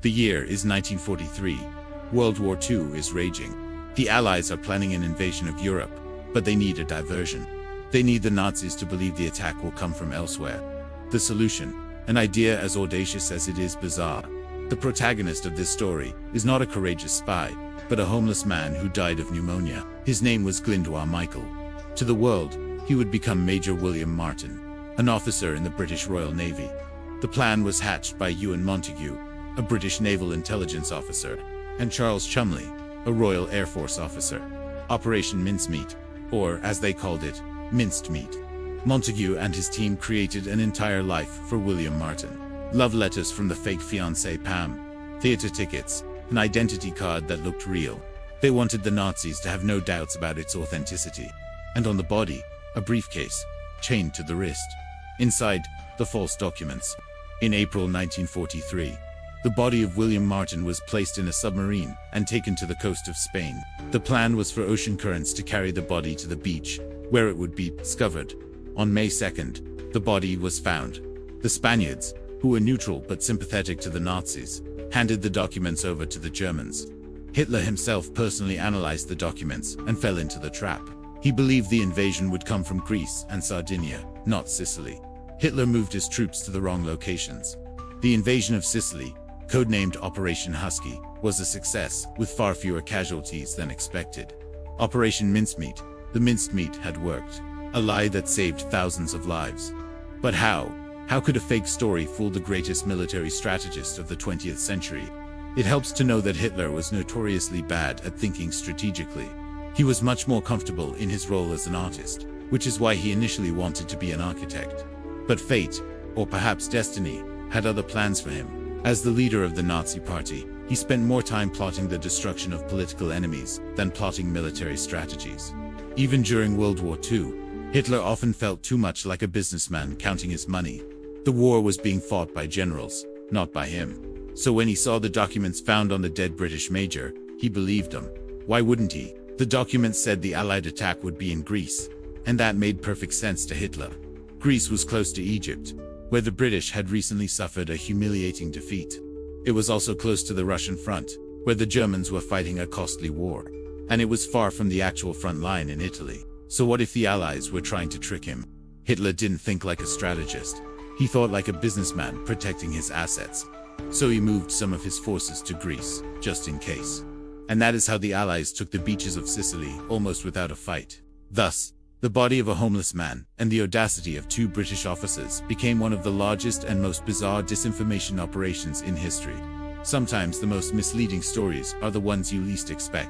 The year is 1943. World War II is raging. The Allies are planning an invasion of Europe, but they need a diversion. They need the Nazis to believe the attack will come from elsewhere. The solution, an idea as audacious as it is bizarre. The protagonist of this story is not a courageous spy, but a homeless man who died of pneumonia. His name was Glyndwr Michael. To the world, he would become Major William Martin, an officer in the British Royal Navy. The plan was hatched by Ewan Montagu, a British naval intelligence officer, and Charles Chumley, a Royal Air Force officer. Operation Mincemeat, or as they called it, minced meat. Montagu and his team created an entire life for William Martin. Love letters from the fake fiancée Pam, theater tickets, an identity card that looked real. They wanted the Nazis to have no doubts about its authenticity. And on the body, a briefcase, chained to the wrist. Inside, the false documents. In April 1943, the body of William Martin was placed in a submarine and taken to the coast of Spain. The plan was for ocean currents to carry the body to the beach, where it would be discovered. On May 2nd, the body was found. The Spaniards, who were neutral but sympathetic to the Nazis, handed the documents over to the Germans. Hitler himself personally analyzed the documents and fell into the trap. He believed the invasion would come from Greece and Sardinia, not Sicily. Hitler moved his troops to the wrong locations. The invasion of Sicily, codenamed Operation Husky, was a success, with far fewer casualties than expected. Operation Mincemeat, the minced meat had worked, a lie that saved thousands of lives. But how? How could a fake story fool the greatest military strategist of the 20th century? It helps to know that Hitler was notoriously bad at thinking strategically. He was much more comfortable in his role as an artist, which is why he initially wanted to be an architect. But fate, or perhaps destiny, had other plans for him. As the leader of the Nazi Party, he spent more time plotting the destruction of political enemies than plotting military strategies. Even during World War II, Hitler often felt too much like a businessman counting his money. The war was being fought by generals, not by him. So when he saw the documents found on the dead British major, he believed them. Why wouldn't he? The documents said the Allied attack would be in Greece, and that made perfect sense to Hitler. Greece was close to Egypt, where the British had recently suffered a humiliating defeat. It was also close to the Russian front, where the Germans were fighting a costly war. And it was far from the actual front line in Italy. So what if the Allies were trying to trick him? Hitler didn't think like a strategist. He thought like a businessman protecting his assets. So he moved some of his forces to Greece, just in case. And that is how the Allies took the beaches of Sicily almost without a fight. Thus, the body of a homeless man and the audacity of two British officers became one of the largest and most bizarre disinformation operations in history. Sometimes the most misleading stories are the ones you least expect.